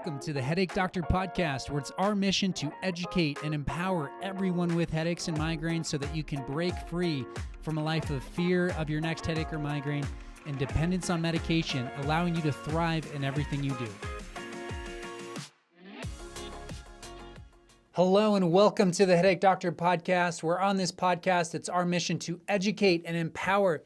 Welcome to the Headache Doctor Podcast, where it's our mission to educate and empower everyone with headaches and migraines so that you can break free from a life of fear of your next headache or migraine and dependence on medication, allowing you to thrive in everything you do. Hello and welcome to the Headache Doctor Podcast, where on this podcast, it's our mission to educate and empower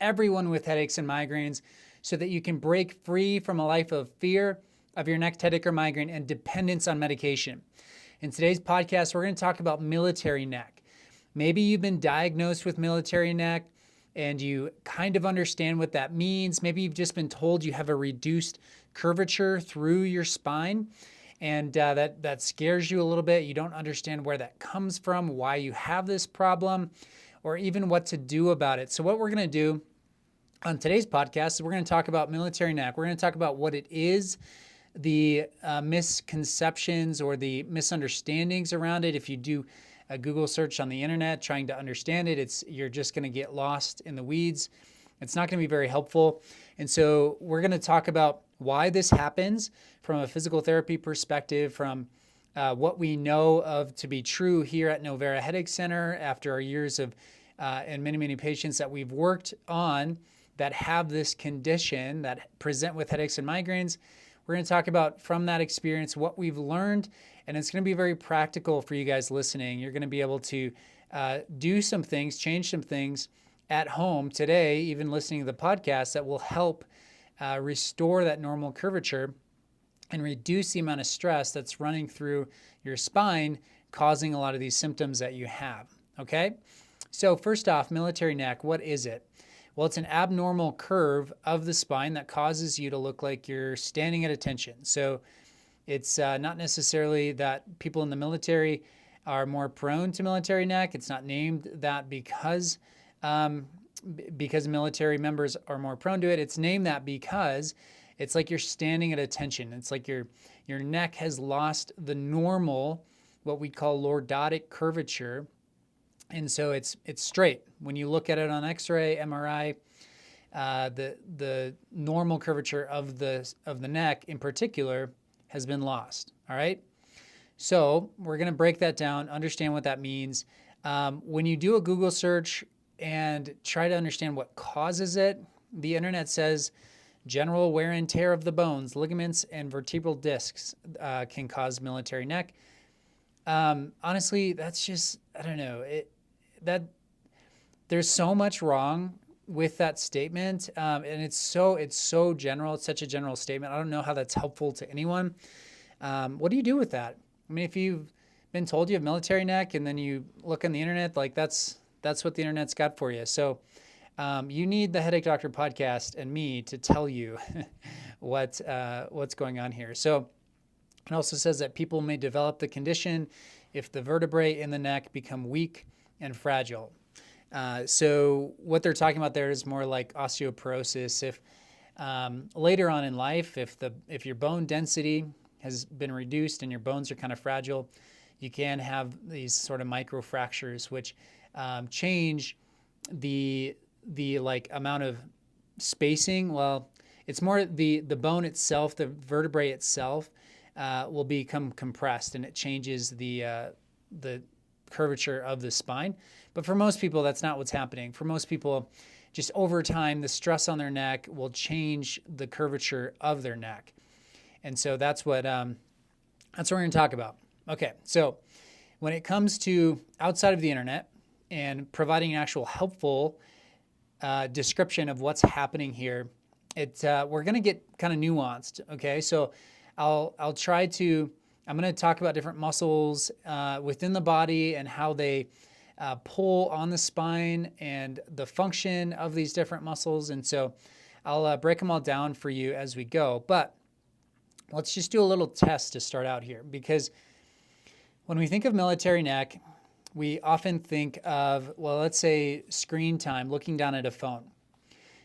everyone with headaches and migraines so that you can break free from a life of fear of your next headache or migraine and dependence on medication. In today's podcast, we're going to talk about military neck. Maybe you've been diagnosed with military neck and you kind of understand what that means. Maybe you've just been told you have a reduced curvature through your spine, and that scares you a little bit. You don't understand where that comes from, why you have this problem, or even what to do about it. So what we're going to do on today's podcast is we're going to talk about military neck. We're going to talk about what it is, the misconceptions or the misunderstandings around it. If you do a Google search on the internet trying to understand it, you're just going to get lost in the weeds. It's not going to be very helpful. And so we're going to talk about why this happens from a physical therapy perspective, from what we know of to be true here at Novera Headache Center after our years of and many patients that we've worked on that have this condition, that present with headaches and migraines. We're going to talk about from that experience what we've learned, and it's going to be very practical for you guys listening. You're going to be able to do some things, change some things at home today, even listening to the podcast, that will help restore that normal curvature and reduce the amount of stress that's running through your spine, causing a lot of these symptoms that you have, okay? So first off, military neck, what is it? Well, it's an abnormal curve of the spine that causes you to look like you're standing at attention. So it's not necessarily that people in the military are more prone to military neck. It's not named that because military members are more prone to it. It's named that because it's like you're standing at attention. It's like your neck has lost the normal, what we call lordotic curvature. And so it's straight. When you look at it on X-ray, MRI, the normal curvature of the neck in particular has been lost. All right. So we're going to break that down, understand what that means. When you do a Google search and try to understand what causes it, the internet says general wear and tear of the bones, ligaments, and vertebral discs can cause military neck. Honestly, that's just, I don't know. There's so much wrong with that statement, and it's so general. It's such a general statement. I don't know how that's helpful to anyone. What do you do with that? I mean, if you've been told you have military neck and then you look on the internet, like that's what the internet's got for you. So you need the Headache Doctor podcast and me to tell you what's going on here. So it also says that people may develop the condition if the vertebrae in the neck become weak and fragile. So what they're talking about there is more like osteoporosis. If later on in life, if your bone density has been reduced and your bones are kind of fragile, you can have these sort of microfractures, which change the like amount of spacing. Well, it's more the bone itself, the vertebrae itself, will become compressed, and it changes the curvature of the spine. But for most people, that's not what's happening. For most people, just over time, the stress on their neck will change the curvature of their neck. And so that's what we're going to talk about. Okay, so when it comes to outside of the internet and providing an actual helpful description of what's happening here, we're going to get kind of nuanced. Okay, so I'm going to talk about different muscles within the body and how they pull on the spine and the function of these different muscles. And so I'll break them all down for you as we go. But let's just do a little test to start out here, because when we think of military neck, we often think of, well, let's say screen time, looking down at a phone.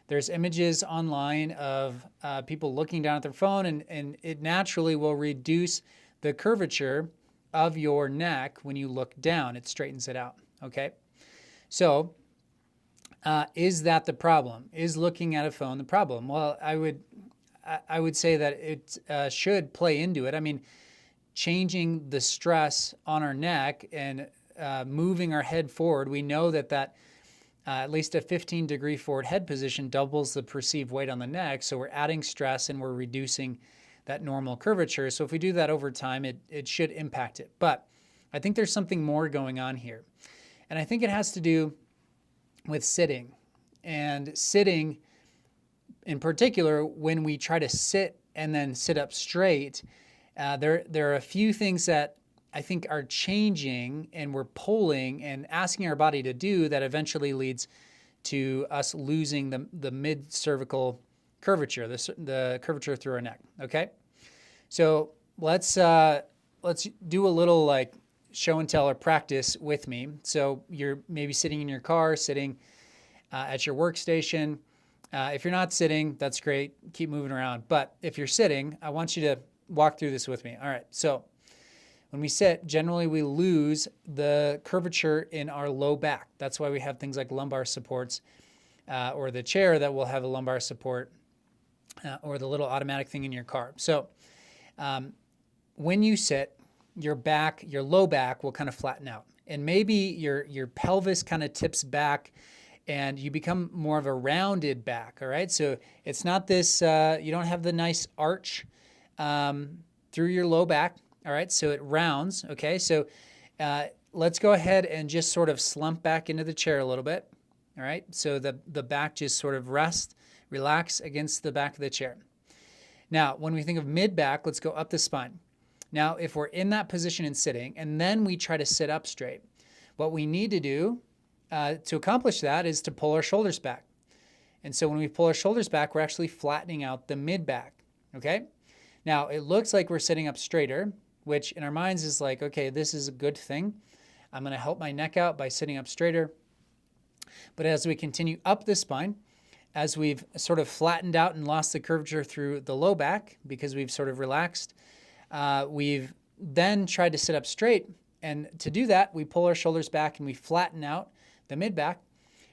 There's images online of people looking down at their phone, and it naturally will reduce the curvature of your neck when you look down. It straightens it out, okay? So is that the problem? Is looking at a phone the problem? Well, I would say that it should play into it. I mean, changing the stress on our neck and moving our head forward, we know that at least a 15-degree forward head position doubles the perceived weight on the neck. So we're adding stress and we're reducing that normal curvature. So if we do that over time, it should impact it. But I think there's something more going on here. And I think it has to do with sitting. And sitting, in particular, when we try to sit and then sit up straight, there are a few things that I think are changing and we're pulling and asking our body to do that eventually leads to us losing the mid-cervical curvature, the curvature through our neck, okay? So let's do a little like show and tell or practice with me. So you're maybe sitting in your car, sitting at your workstation. If you're not sitting, that's great. Keep moving around. But if you're sitting, I want you to walk through this with me. All right, so when we sit, generally we lose the curvature in our low back. That's why we have things like lumbar supports or the chair that will have a lumbar support or the little automatic thing in your car. So when you sit, your low back will kind of flatten out. And maybe your pelvis kind of tips back and you become more of a rounded back, all right? So it's not this, you don't have the nice arch through your low back. All right, so it rounds, okay? So let's go ahead and just sort of slump back into the chair a little bit, all right? So the back just sort of relax against the back of the chair. Now, when we think of mid-back, let's go up the spine. Now, if we're in that position and sitting, and then we try to sit up straight, what we need to do to accomplish that is to pull our shoulders back. And so when we pull our shoulders back, we're actually flattening out the mid-back, okay? Now, it looks like we're sitting up straighter, which in our minds is like, okay, this is a good thing. I'm going to help my neck out by sitting up straighter. But as we continue up the spine, as we've sort of flattened out and lost the curvature through the low back because we've sort of relaxed, we've then tried to sit up straight. And to do that, we pull our shoulders back and we flatten out the mid-back.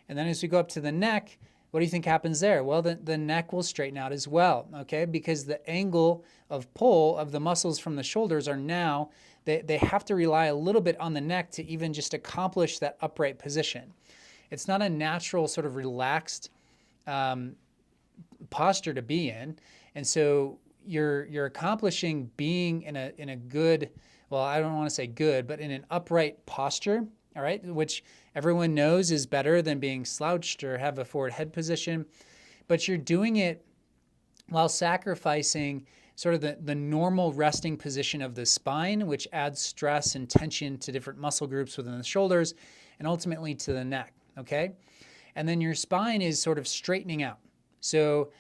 And then as we go up to the neck, what do you think happens there? Well, the neck will straighten out as well, okay? Because the angle of pull of the muscles from the shoulders are now, they have to rely a little bit on the neck to even just accomplish that upright position. It's not a natural sort of relaxed posture to be in. And so you're accomplishing being in a good, well, I don't want to say good, but in an upright posture, all right, which everyone knows is better than being slouched or have a forward head position. But you're doing it while sacrificing sort of the normal resting position of the spine, which adds stress and tension to different muscle groups within the shoulders and ultimately to the neck, okay? And then your spine is sort of straightening out. So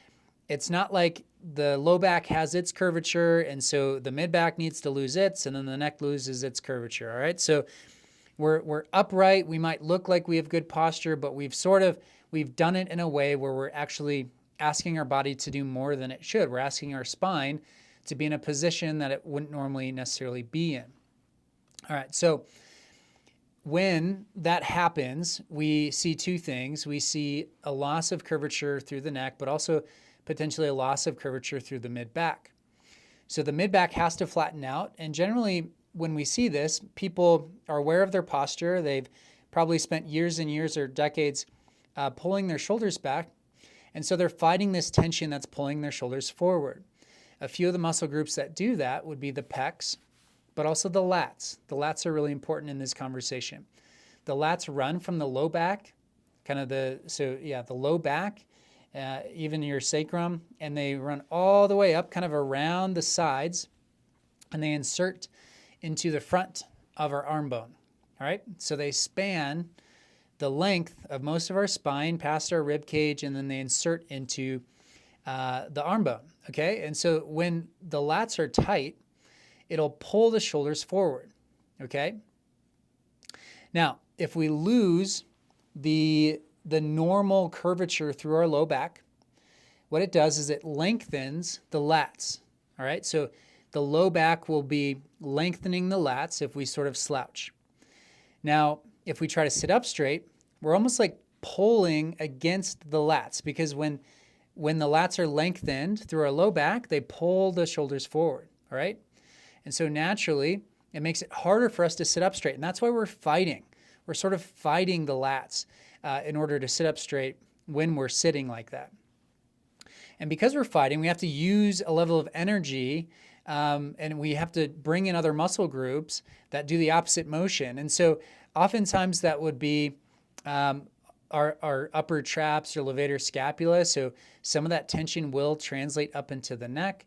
it's not like the low back has its curvature and so the mid back needs to lose its and then the neck loses its curvature, all right? So we're upright. We might look like we have good posture, but we've done it in a way where we're actually asking our body to do more than it should. We're asking our spine to be in a position that it wouldn't normally necessarily be in. All right, so when that happens, we see two things. We see a loss of curvature through the neck, but also potentially a loss of curvature through the mid-back. So the mid-back has to flatten out, and generally when we see this, people are aware of their posture. They've probably spent years and years or decades pulling their shoulders back, and so they're fighting this tension that's pulling their shoulders forward. A few of the muscle groups that do that would be the pecs, but also the lats. The lats are really important in this conversation. The lats run from the low back, the low back, even your sacrum, and they run all the way up kind of around the sides, and they insert into the front of our arm bone, all right? So they span the length of most of our spine past our rib cage, and then they insert into the arm bone, okay? And so when the lats are tight, it'll pull the shoulders forward, okay? Now, if we lose the normal curvature through our low back, what it does is it lengthens the lats, all right? So the low back will be lengthening the lats if we sort of slouch. Now, if we try to sit up straight, we're almost like pulling against the lats because when when the lats are lengthened through our low back, they pull the shoulders forward, all right? And so naturally, it makes it harder for us to sit up straight. And that's why we're fighting. We're sort of fighting the lats in order to sit up straight when we're sitting like that. And because we're fighting, we have to use a level of energy and we have to bring in other muscle groups that do the opposite motion. And so oftentimes that would be our upper traps or levator scapula. So some of that tension will translate up into the neck.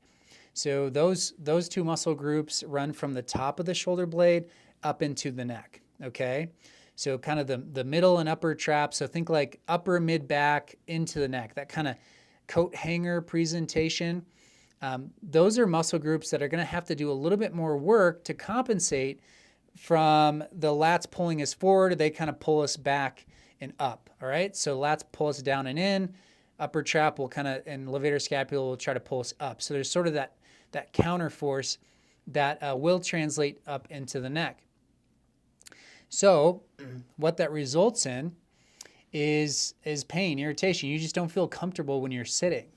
So those two muscle groups run from the top of the shoulder blade up into the neck, okay? So kind of the middle and upper trap. So think like upper mid back into the neck, that kind of coat hanger presentation. Those are muscle groups that are going to have to do a little bit more work to compensate from the lats pulling us forward. They kind of pull us back and up, all right? So lats pull us down and in, upper trap will kind of, and levator scapula will try to pull us up. So there's sort of that counter force that will translate up into the neck. So what that results in is pain, irritation. You just don't feel comfortable when you're sitting.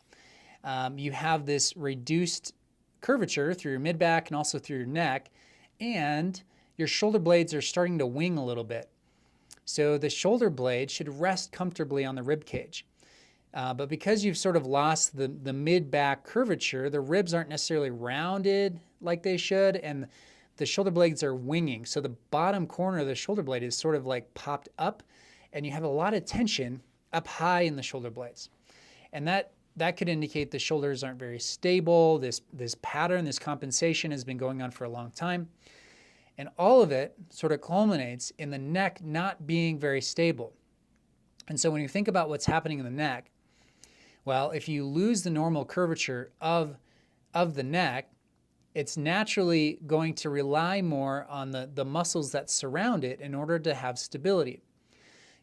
You have this reduced curvature through your mid-back and also through your neck, and your shoulder blades are starting to wing a little bit. So the shoulder blade should rest comfortably on the rib cage. But because you've sort of lost the mid-back curvature, the ribs aren't necessarily rounded like they should, and the shoulder blades are winging. So the bottom corner of the shoulder blade is sort of like popped up, and you have a lot of tension up high in the shoulder blades. And that could indicate the shoulders aren't very stable. This pattern, this compensation has been going on for a long time. And all of it sort of culminates in the neck not being very stable. And so when you think about what's happening in the neck, well, if you lose the normal curvature of the neck, it's naturally going to rely more on the muscles that surround it in order to have stability.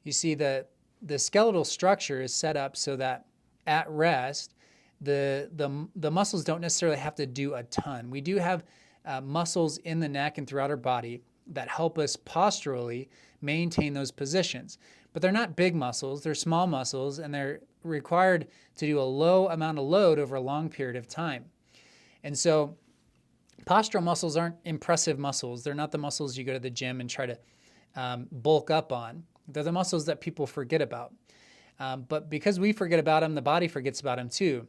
You see, the skeletal structure is set up so that at rest, the muscles don't necessarily have to do a ton. We do have muscles in the neck and throughout our body that help us posturally maintain those positions. But they're not big muscles, they're small muscles, and they're required to do a low amount of load over a long period of time. And so postural muscles aren't impressive muscles. They're not the muscles you go to the gym and try to bulk up on. They're the muscles that people forget about. But because we forget about them, the body forgets about them too.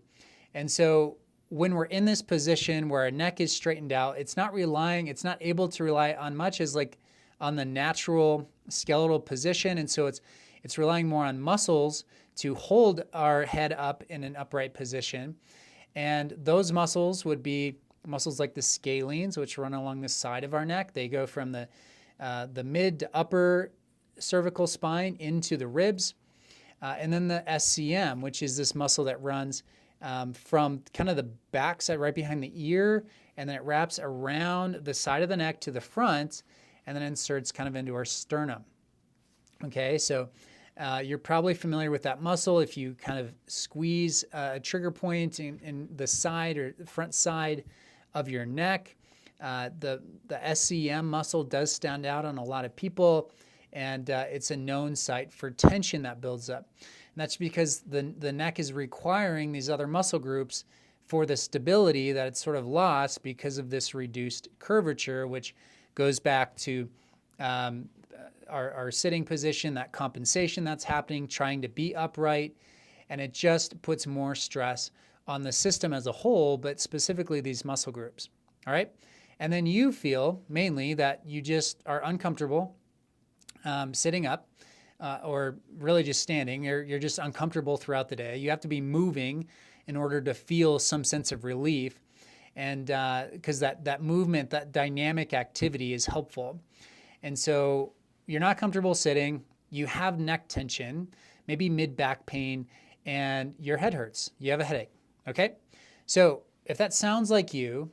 And so when we're in this position where our neck is straightened out, it's not able to rely on much as like on the natural skeletal position. And so it's relying more on muscles to hold our head up in an upright position. And those muscles would be muscles like the scalenes, which run along the side of our neck. They go from the mid to upper cervical spine into the ribs. And then the SCM, which is this muscle that runs from kind of the backside right behind the ear, and then it wraps around the side of the neck to the front, and then inserts kind of into our sternum. Okay, so you're probably familiar with that muscle. If you kind of squeeze a trigger point in the side or the front side of your neck, the SCM muscle does stand out on a lot of people, and it's a known site for tension that builds up. And that's because the neck is requiring these other muscle groups for the stability that it's sort of lost because of this reduced curvature, which goes back to our sitting position, that compensation that's happening, trying to be upright, and it just puts more stress on the system as a whole, but specifically these muscle groups, all right? And then you feel mainly that you just are uncomfortable sitting up or really just standing. You're just uncomfortable throughout the day. You have to be moving in order to feel some sense of relief, and because that movement, that dynamic activity is helpful. And so you're not comfortable sitting, you have neck tension, maybe mid-back pain, and your head hurts. You have a headache, okay? So if that sounds like you,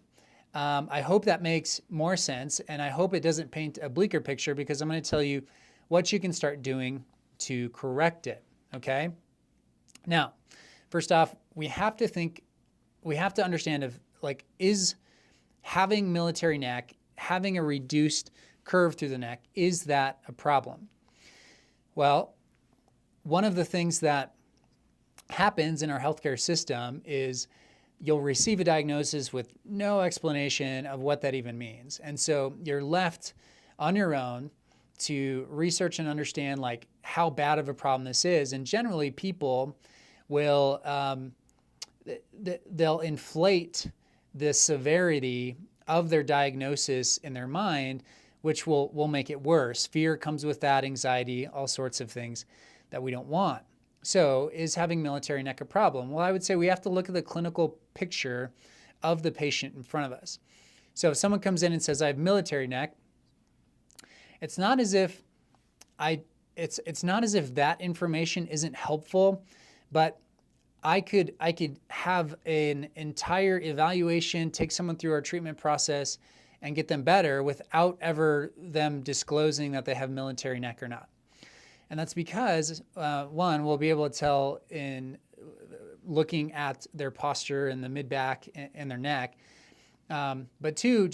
I hope that makes more sense, and I hope it doesn't paint a bleaker picture, because I'm going to tell you what you can start doing to correct it, okay? Now, first off, we have to understand is having military neck, having a reduced curve through the neck, is that a problem? Well, one of the things that happens in our healthcare system is you'll receive a diagnosis with no explanation of what that even means. And so you're left on your own to research and understand like how bad of a problem this is. And generally people will, they'll inflate the severity of their diagnosis in their mind, which will make it worse. Fear comes with that, anxiety, all sorts of things that we don't want. So is having military neck a problem? Well, I would say we have to look at the clinical picture of the patient in front of us. So if someone comes in and says, I have military neck, it's not as if it's not as if that information isn't helpful, but I could have an entire evaluation, take someone through our treatment process and get them better without ever them disclosing that they have military neck or not. And that's because, one, we'll be able to tell in looking at their posture and the mid-back and their neck. But two,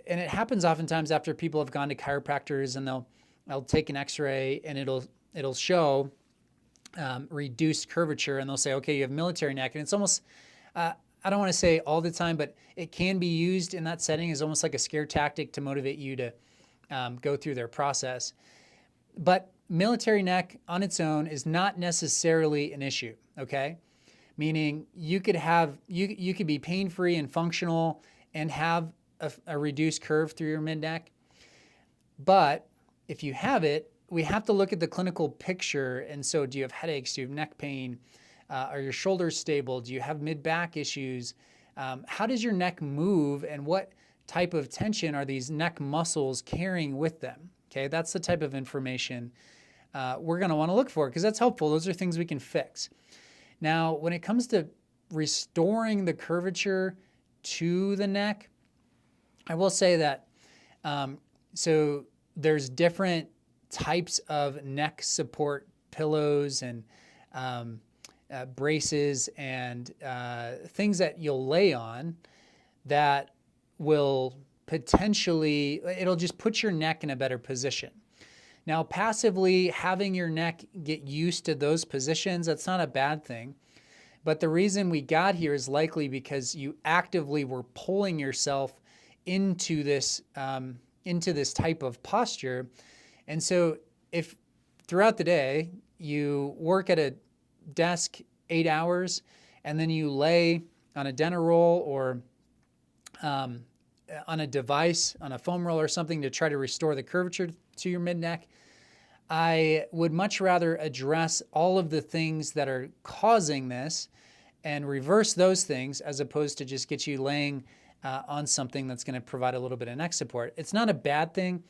and it happens oftentimes after people have gone to chiropractors and they'll take an x-ray and it'll show reduced curvature, and they'll say, okay, you have military neck. And it's almost, I don't want to say all the time, but it can be used in that setting as almost like a scare tactic to motivate you to go through their process. But military neck on its own is not necessarily an issue, okay? Meaning you could be pain-free and functional and have a reduced curve through your mid-neck. But if you have it, we have to look at the clinical picture. And so do you have headaches? Do you have neck pain? Are your shoulders stable? Do you have mid-back issues? How does your neck move, and what type of tension are these neck muscles carrying with them? Okay, that's the type of information we're going to want to look for, because that's helpful. Those are things we can fix. Now, when it comes to restoring the curvature to the neck, I will say that so there's different types of neck support pillows and braces and things that you'll lay on that will potentially, it'll just put your neck in a better position. Now, passively having your neck get used to those positions, that's not a bad thing. But the reason we got here is likely because you actively were pulling yourself into this type of posture. And so if throughout the day you work at a desk 8 hours and then you lay on a dental roll or on a device, on a foam roll or something to try to restore the curvature to your mid-neck, I would much rather address all of the things that are causing this and reverse those things as opposed to just get you laying on something that's going to provide a little bit of neck support. It's not a bad thing.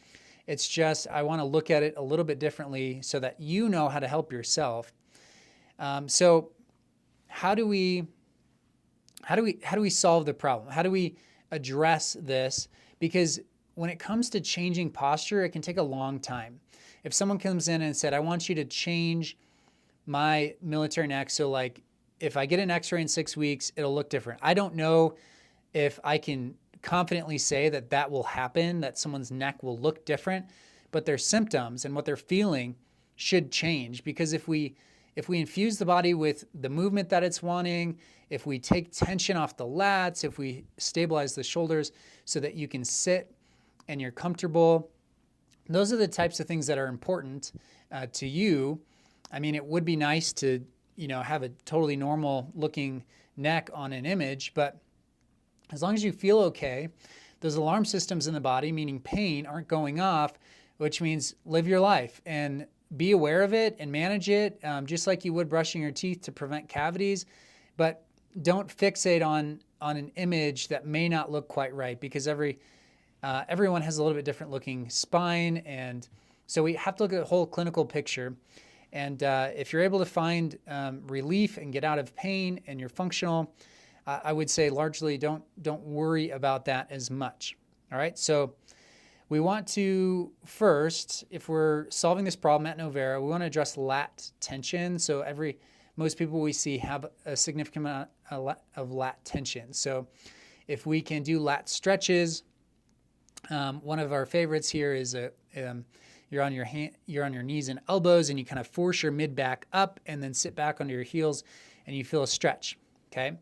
It's just I want to look at it a little bit differently so that you know how to help yourself. So how do we solve the problem? How do we address this? Because when it comes to changing posture, it can take a long time. If someone comes in and said, I want you to change my military neck, so like if I get an x-ray in 6 weeks, it'll look different. I don't know if I can confidently say that that will happen, that someone's neck will look different, but their symptoms and what they're feeling should change. Because if we infuse the body with the movement that it's wanting, if we take tension off the lats, if we stabilize the shoulders so that you can sit and you're comfortable, those are the types of things that are important to you. I mean, it would be nice to, have a totally normal looking neck on an image, but as long as you feel okay, those alarm systems in the body, meaning pain, aren't going off, which means live your life and be aware of it and manage it, just like you would brushing your teeth to prevent cavities. But don't fixate on an image that may not look quite right, because everyone has a little bit different looking spine. And so we have to look at the whole clinical picture. And if you're able to find relief and get out of pain and you're functional, I would say largely don't worry about that as much. All right. So we want to first, if we're solving this problem at Novera, we want to address lat tension. So most people we see have a significant amount of lat tension. So if we can do lat stretches, one of our favorites here is you're on your knees and elbows, and you kind of force your mid back up and then sit back onto your heels, and you feel a stretch. Okay.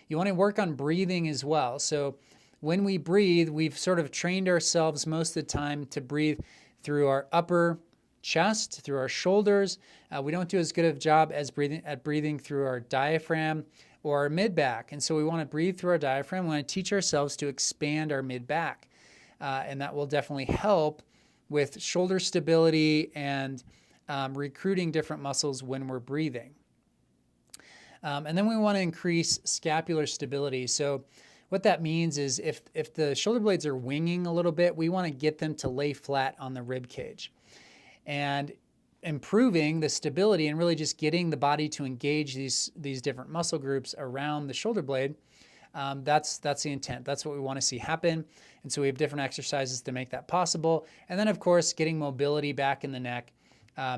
You want to work on breathing as well. So when we breathe, we've sort of trained ourselves most of the time to breathe through our upper chest, through our shoulders. We don't do as good of a job as breathing through our diaphragm or our mid back. And so we want to breathe through our diaphragm. We want to teach ourselves to expand our mid back. And that will definitely help with shoulder stability and recruiting different muscles when we're breathing. And then we want to increase scapular stability. So what that means is if the shoulder blades are winging a little bit, we want to get them to lay flat on the rib cage. And improving the stability and really just getting the body to engage these different muscle groups around the shoulder blade, that's the intent. That's what we want to see happen. And so we have different exercises to make that possible. And then, of course, getting mobility back in the neck,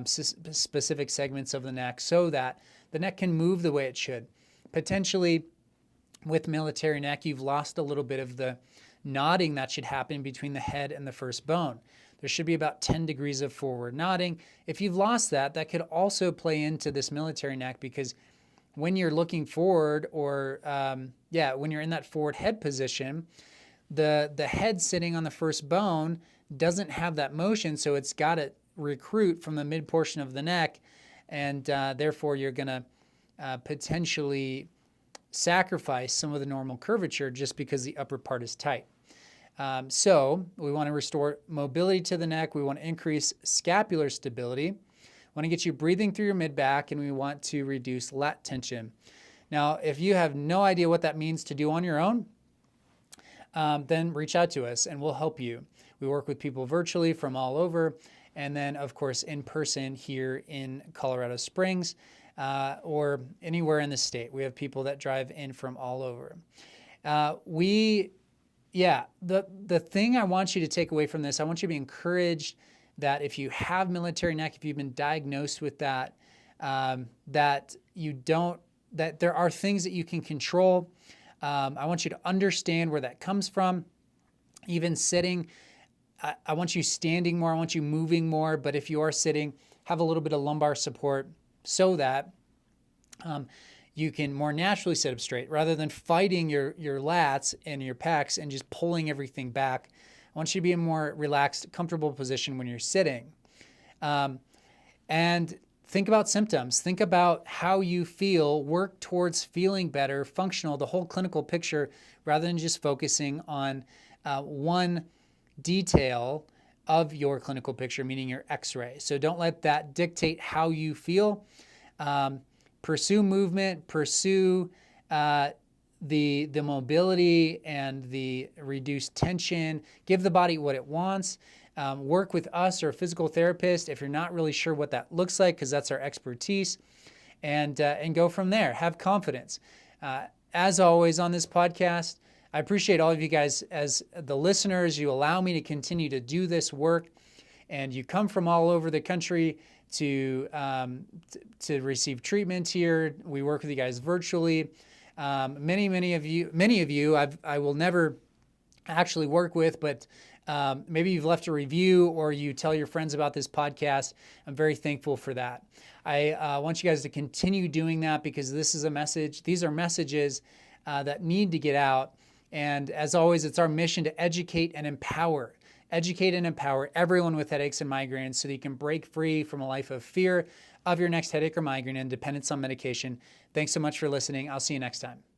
specific segments of the neck, so that the neck can move the way it should. Potentially, with military neck, you've lost a little bit of the nodding that should happen between the head and the first bone. There should be about 10 degrees of forward nodding. If you've lost that, that could also play into this military neck, because when you're looking forward, or when you're in that forward head position, the head sitting on the first bone doesn't have that motion, so it's got to recruit from the mid portion of the neck, and therefore you're going to potentially sacrifice some of the normal curvature just because the upper part is tight. So we want to restore mobility to the neck. We want to increase scapular stability. We want to get you breathing through your mid back, and we want to reduce lat tension. Now, if you have no idea what that means to do on your own, then reach out to us and we'll help you. We work with people virtually from all over, and then, of course, in person here in Colorado Springs or anywhere in the state. We have people that drive in from all over. The thing I want you to take away from this, I want you to be encouraged that if you have military neck, if you've been diagnosed with that, that there are things that you can control. I want you to understand where that comes from. Even sitting, I want you standing more, I want you moving more, but if you are sitting, have a little bit of lumbar support so that you can more naturally sit up straight rather than fighting your lats and your pecs and just pulling everything back. I want you to be in a more relaxed, comfortable position when you're sitting. And think about symptoms. Think about how you feel. Work towards feeling better, functional, the whole clinical picture, rather than just focusing on one detail of your clinical picture, meaning your x-ray. So don't let that dictate how you feel. Pursue movement, pursue the mobility and the reduced tension. Give the body what it wants. Work with us or a physical therapist if you're not really sure what that looks like, because that's our expertise, and go from there. Have confidence. As always on this podcast, I appreciate all of you guys as the listeners. You allow me to continue to do this work, and you come from all over the country to receive treatment here. We work with you guys virtually. Many of you I will never actually work with, but maybe you've left a review or you tell your friends about this podcast. I'm very thankful for that. I want you guys to continue doing that, because this is a message. These are messages that need to get out. And as always, it's our mission to educate and empower everyone with headaches and migraines so that you can break free from a life of fear of your next headache or migraine and dependence on medication. Thanks so much for listening. I'll see you next time.